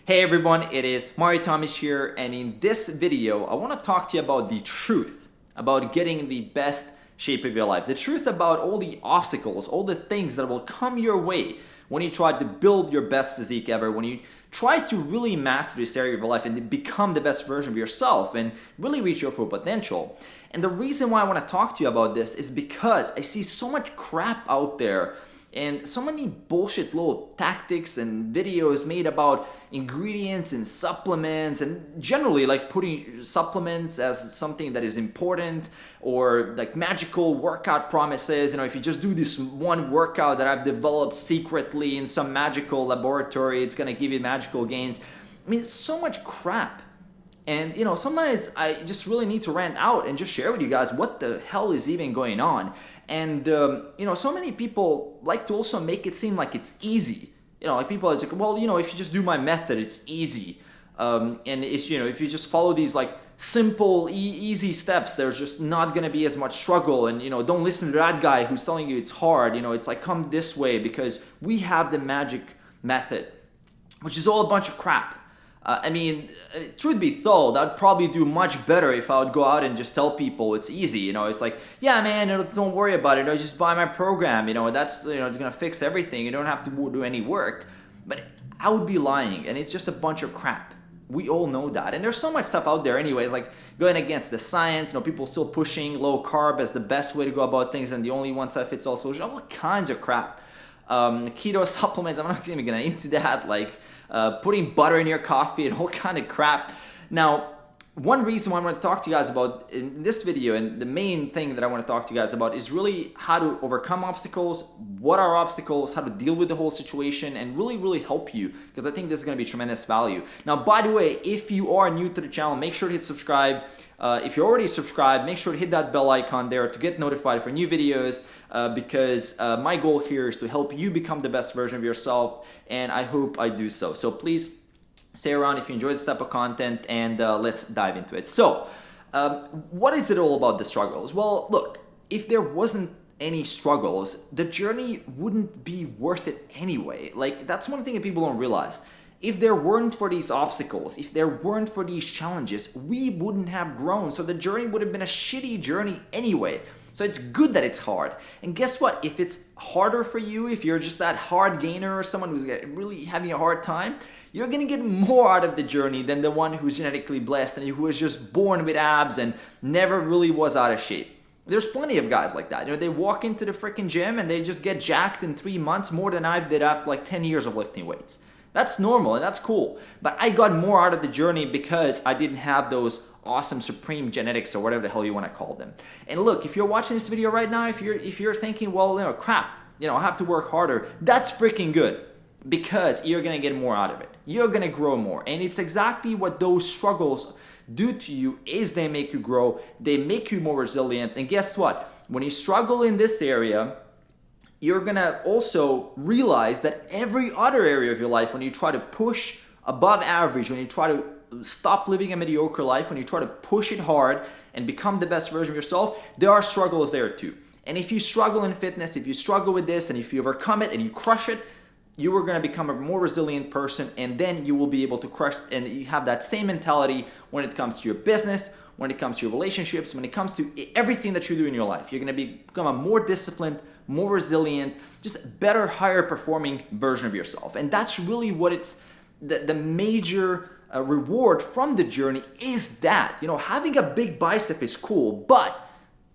Hey everyone, it is Mario Tomic here, and in this video I want to talk to you about the truth about getting in the best shape of your life. The truth about all the obstacles, all the things that will come your way when you try to build your best physique ever, when you try to really master this area of your life and become the best version of yourself and really reach your full potential. And the reason why I want to talk to you about this is because I see so much crap out there and so many bullshit little tactics and videos made about ingredients and supplements and generally like putting supplements as something that is important, or like magical workout promises. If you just do this one workout that I've developed secretly in some magical laboratory, it's gonna give you magical gains. I mean, it's so much crap. And sometimes I just really need to rant out and just share with you guys what the hell is even going on. And so many people like to also make it seem like it's easy. Like people are like, well, if you just do my method, it's easy. And it's, if you just follow these like simple, easy steps, there's just not gonna be as much struggle. And don't listen to that guy who's telling you it's hard. It's like, come this way because we have the magic method, which is all a bunch of crap. Truth be told, I'd probably do much better if I would go out and just tell people it's easy. It's like, yeah, man, don't worry about it. Just buy my program. That's it's gonna fix everything. You don't have to do any work. But I would be lying, and it's just a bunch of crap. We all know that, and there's so much stuff out there, anyways. Like going against the science. People still pushing low carb as the best way to go about things, and the only one size fits all solution. All kinds of crap. Keto supplements. I'm not even gonna into that. Like. Putting butter in your coffee and all kind of crap. Now, one reason why I want to talk to you guys about in this video, and the main thing that I want to talk to you guys about, is really how to overcome obstacles, what are obstacles, how to deal with the whole situation, and really help you, because I think this is going to be tremendous value. Now, by the way, if you are new to the channel, make sure to hit subscribe. If you're already subscribed, make sure to hit that bell icon there to get notified for new videos, because my goal here is to help you become the best version of yourself, and I hope I do so. So please stay around if you enjoy this type of content, and let's dive into it. So, what is it all about, the struggles? Well, look, if there wasn't any struggles, the journey wouldn't be worth it anyway. Like, that's one thing that people don't realize. If there weren't for these obstacles, if there weren't for these challenges, we wouldn't have grown. So the journey would have been a shitty journey anyway. So it's good that it's hard. And guess what? If it's harder for you, if you're just that hard gainer or someone who's really having a hard time, you're gonna get more out of the journey than the one who's genetically blessed and who was just born with abs and never really was out of shape. There's plenty of guys like that. They walk into the freaking gym and they just get jacked in 3 months more than I did after like 10 years of lifting weights. That's normal and that's cool. But I got more out of the journey because I didn't have those awesome supreme genetics or whatever the hell you want to call them. And look, if you're watching this video right now, if you're thinking, well, crap, I have to work harder, that's freaking good, because you're gonna get more out of it. You're gonna grow more. And it's exactly what those struggles do to you, is they make you grow, they make you more resilient. And guess what? When you struggle in this area, you're gonna also realize that every other area of your life, when you try to push above average, when you try to stop living a mediocre life, when you try to push it hard and become the best version of yourself, there are struggles there too. And if you struggle in fitness, if you struggle with this, and if you overcome it and you crush it, you are going to become a more resilient person, and then you will be able to crush, and you have that same mentality when it comes to your business, when it comes to your relationships, when it comes to everything that you do in your life. You're going to become a more disciplined, more resilient, just better, higher performing version of yourself. And that's really what it's, the major reward from the journey is that. Having a big bicep is cool, but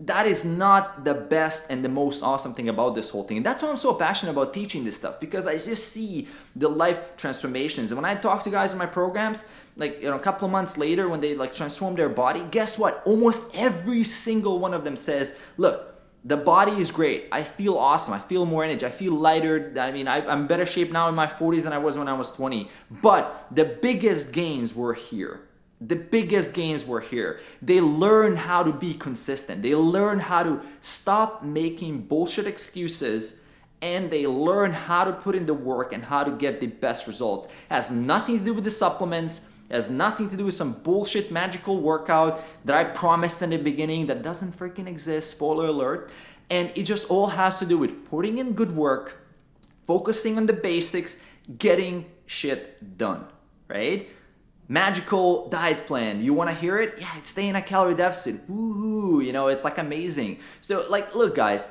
that is not the best and the most awesome thing about this whole thing. And that's why I'm so passionate about teaching this stuff, because I just see the life transformations. And when I talk to guys in my programs, like a couple of months later, when they like transform their body, guess what? Almost every single one of them says, look, the body is great. I feel awesome. I feel more energy. I feel lighter. I'm better shape now in my 40s than I was when I was 20. But the biggest gains were here. The biggest gains were here. They learn how to be consistent. They learn how to stop making bullshit excuses, and they learn how to put in the work and how to get the best results. It has nothing to do with the supplements. It has nothing to do with some bullshit magical workout that I promised in the beginning that doesn't freaking exist, spoiler alert. And it just all has to do with putting in good work, focusing on the basics, getting shit done. right? Magical diet plan. You want to hear it? Yeah, it's stay in a calorie deficit. Woohoo! You know, it's like amazing. So, like, look, guys,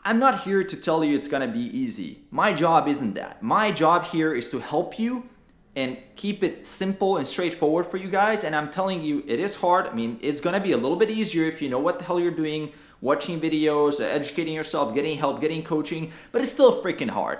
I'm not here to tell you it's gonna be easy. My job isn't that. My job here is to help you and keep it simple and straightforward for you guys. And I'm telling you, it is hard. I mean, it's gonna be a little bit easier if you know what the hell you're doing, watching videos, educating yourself, getting help, getting coaching, but it's still freaking hard.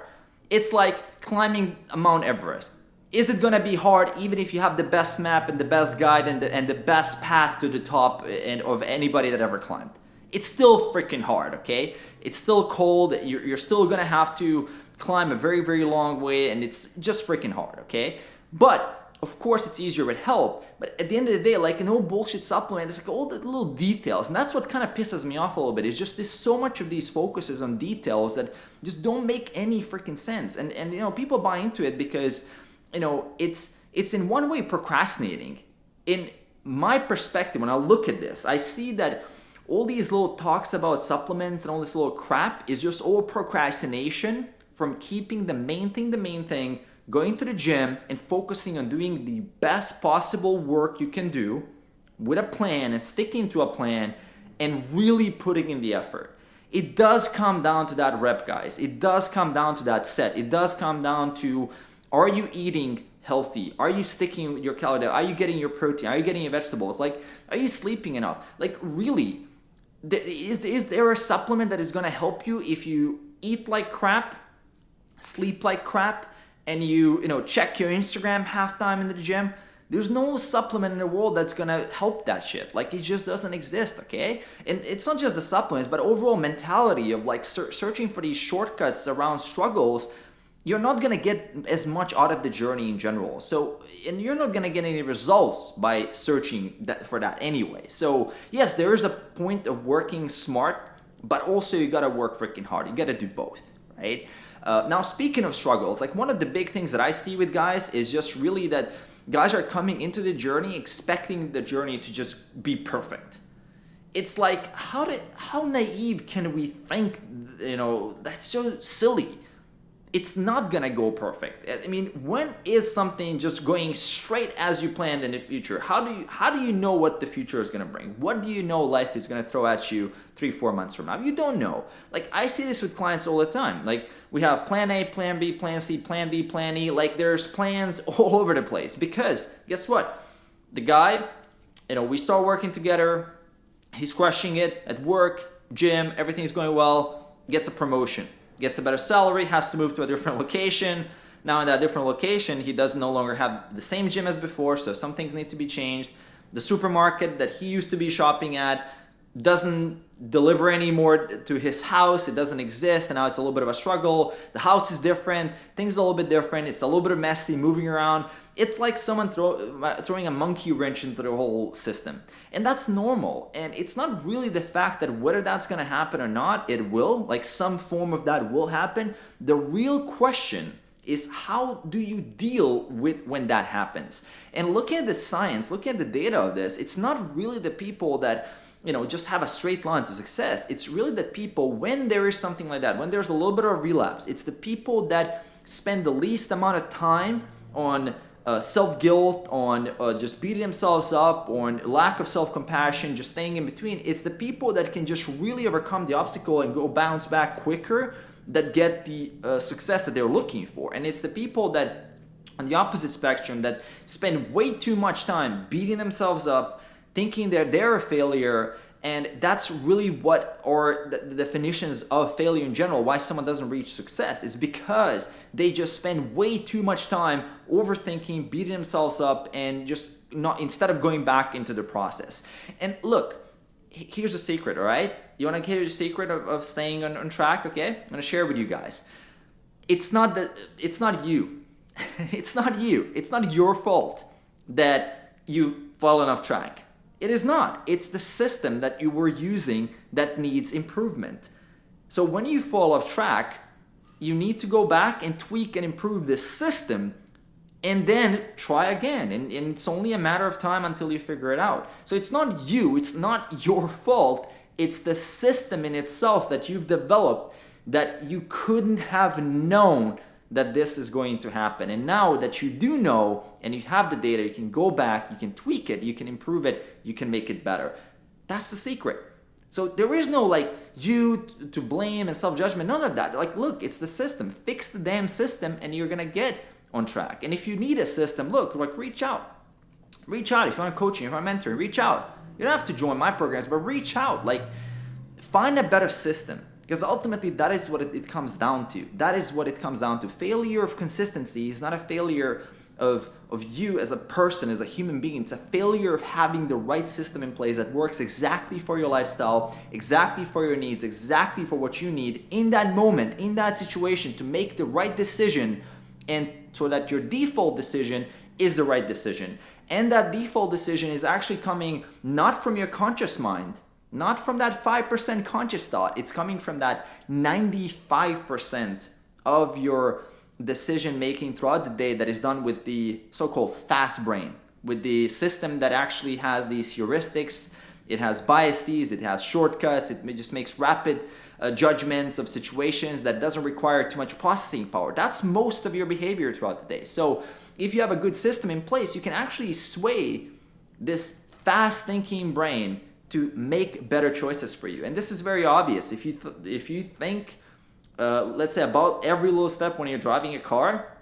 It's like climbing Mount Everest. Is it gonna be hard even if you have the best map and the best guide and the best path to the top of anybody that ever climbed? It's still freaking hard, okay? It's still cold. You're still gonna have to climb a very, very long way, and it's just freaking hard, okay? But of course it's easier with help. But at the end of the day, like no bullshit supplement, it's like all the little details, and that's what kind of pisses me off a little bit. It's just there's so much of these focuses on details that just don't make any freaking sense. And you know, people buy into it because you know it's in one way procrastinating. In my perspective, when I look at this, I see that all these little talks about supplements and all this little crap is just all procrastination from keeping the main thing, going to the gym and focusing on doing the best possible work you can do with a plan and sticking to a plan and really putting in the effort. It does come down to that rep, guys. It does come down to that set. It does come down to, are you eating healthy? Are you sticking with your calorie diet? Are you getting your protein? Are you getting your vegetables? Like, are you sleeping enough? Like, really, is there a supplement that is going to help you if you eat like crap, sleep like crap, and you check your Instagram halftime in the gym? There's no supplement in the world that's going to help that shit. Like, it just doesn't exist, okay? And it's not just the supplements, but overall mentality of like searching for these shortcuts around struggles. You're not going to get as much out of the journey in general. So, and you're not going to get any results by searching for that anyway. So, yes, there is a point of working smart, but also you got to work freaking hard. You got to do both, right? Now, speaking of struggles, like one of the big things that I see with guys is just really that guys are coming into the journey expecting the journey to just be perfect. It's like, how naive can we think, that's so silly. It's not gonna go perfect. I mean, when is something just going straight as you planned in the future? How do you know what the future is gonna bring? What do you know life is gonna throw at you 3-4 months from now? You don't know. Like, I see this with clients all the time. Like, we have plan A, plan B, plan C, plan D, plan E. Like, there's plans all over the place because guess what? The guy, we start working together. He's crushing it at work, gym, everything's going well, gets a promotion. Gets a better salary, has to move to a different location. Now in that different location, he does no longer have the same gym as before, so some things need to be changed. The supermarket that he used to be shopping at doesn't deliver anymore to his house. It doesn't exist, and now it's a little bit of a struggle. The house is different, things are a little bit different. It's a little bit messy, moving around. It's like someone throwing a monkey wrench into the whole system. And that's normal. And it's not really the fact that whether that's going to happen or not, it will. Like, some form of that will happen. The real question is, how do you deal with when that happens? And looking at the science, looking at the data of this, it's not really the people that just have a straight line to success. It's really the people, when there is something like that, when there's a little bit of a relapse, it's the people that spend the least amount of time on self-guilt, on just beating themselves up, on lack of self-compassion, just staying in between. It's the people that can just really overcome the obstacle and go bounce back quicker that get the success that they're looking for. And it's the people that, on the opposite spectrum, that spend way too much time beating themselves up, thinking that they're a failure. And that's really what are the definitions of failure in general, why someone doesn't reach success, is because they just spend way too much time overthinking, beating themselves up, and just not, instead of going back into the process. And look, here's a secret, all right? You want to hear the secret of staying on track, okay? I'm going to share it with you guys. It's not you. It's not you. It's not your fault that you've fallen off track. It is not. It's the system that you were using that needs improvement. So when you fall off track, you need to go back and tweak and improve the system and then try again. And it's only a matter of time until you figure it out. So it's not you. It's not your fault. It's the system in itself that you've developed that you couldn't have known that this is going to happen. And now that you do know and you have the data, you can go back, you can tweak it, you can improve it, you can make it better. That's the secret. So there is no like you to blame and self-judgment, none of that. Like, look, it's the system. Fix the damn system and you're gonna get on track. And if you need a system, look, like reach out. Reach out if you want coaching, if you want mentoring, reach out. You don't have to join my programs, but reach out. Like, find a better system. Because ultimately, that is what it comes down to. That is what it comes down to. Failure of consistency is not a failure of you as a person, as a human being. It's a failure of having the right system in place that works exactly for your lifestyle, exactly for your needs, exactly for what you need in that moment, in that situation, to make the right decision, and so that your default decision is the right decision. And that default decision is actually coming not from your conscious mind, not from that 5% conscious thought. It's coming from that 95% of your decision making throughout the day that is done with the so-called fast brain, with the system that actually has these heuristics, it has biases, it has shortcuts, it just makes rapid judgments of situations that doesn't require too much processing power. That's most of your behavior throughout the day. So if you have a good system in place, you can actually sway this fast thinking brain to make better choices for you. And this is very obvious. If you think, let's say, about every little step when you're driving a car,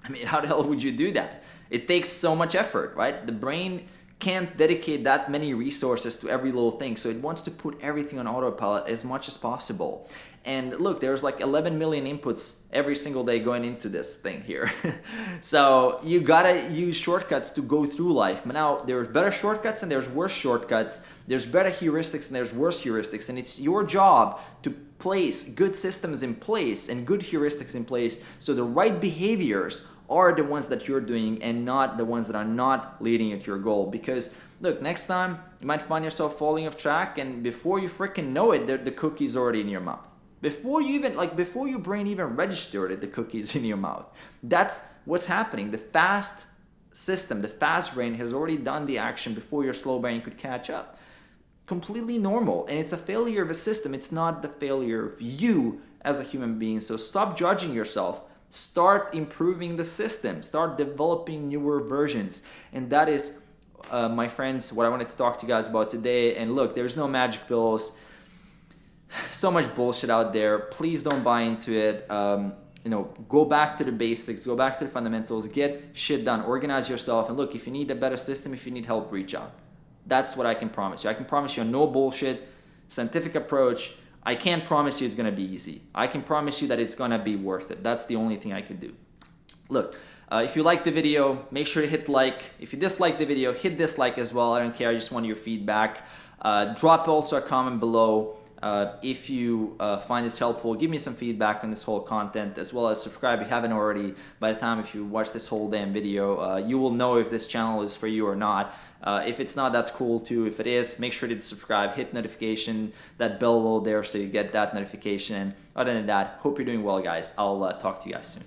I mean, how the hell would you do that? It takes so much effort, right? The brain can't dedicate that many resources to every little thing, so it wants to put everything on autopilot as much as possible. And look, there's like 11 million inputs every single day going into this thing here. So you gotta use shortcuts to go through life. But now there's better shortcuts and there's worse shortcuts. There's better heuristics and there's worse heuristics. And it's your job to place good systems in place and good heuristics in place so the right behaviors are the ones that you're doing and not the ones that are not leading you to your goal. Because look, next time you might find yourself falling off track, and before you freaking know it, the cookie's already in your mouth. Before your brain even registered it, the cookie's in your mouth. That's what's happening. The fast system, the fast brain has already done the action before your slow brain could catch up. Completely normal. And it's a failure of a system. It's not the failure of you as a human being. So stop judging yourself. Start improving the system. Start developing newer versions. And that is, my friends, what I wanted to talk to you guys about today. And look, there's no magic pills. So much bullshit out there. Please don't buy into it. Go back to the basics. Go back to the fundamentals. Get shit done. Organize yourself. And look, if you need a better system, if you need help, reach out. That's what I can promise you. I can promise you a no bullshit, scientific approach. I can't promise you it's going to be easy. I can promise you that it's going to be worth it. That's the only thing I can do. Look, if you liked the video, make sure to hit like. If you disliked the video, hit dislike as well. I don't care. I just want your feedback. Drop also a comment below. If you find this helpful, give me some feedback on this whole content, as well as subscribe if you haven't already. By the time if you watch this whole damn video, you will know if this channel is for you or not. If it's not, that's cool too. If it is, make sure to subscribe, hit notification, that bell below there so you get that notification. And other than that, hope you're doing well, guys. I'll talk to you guys soon.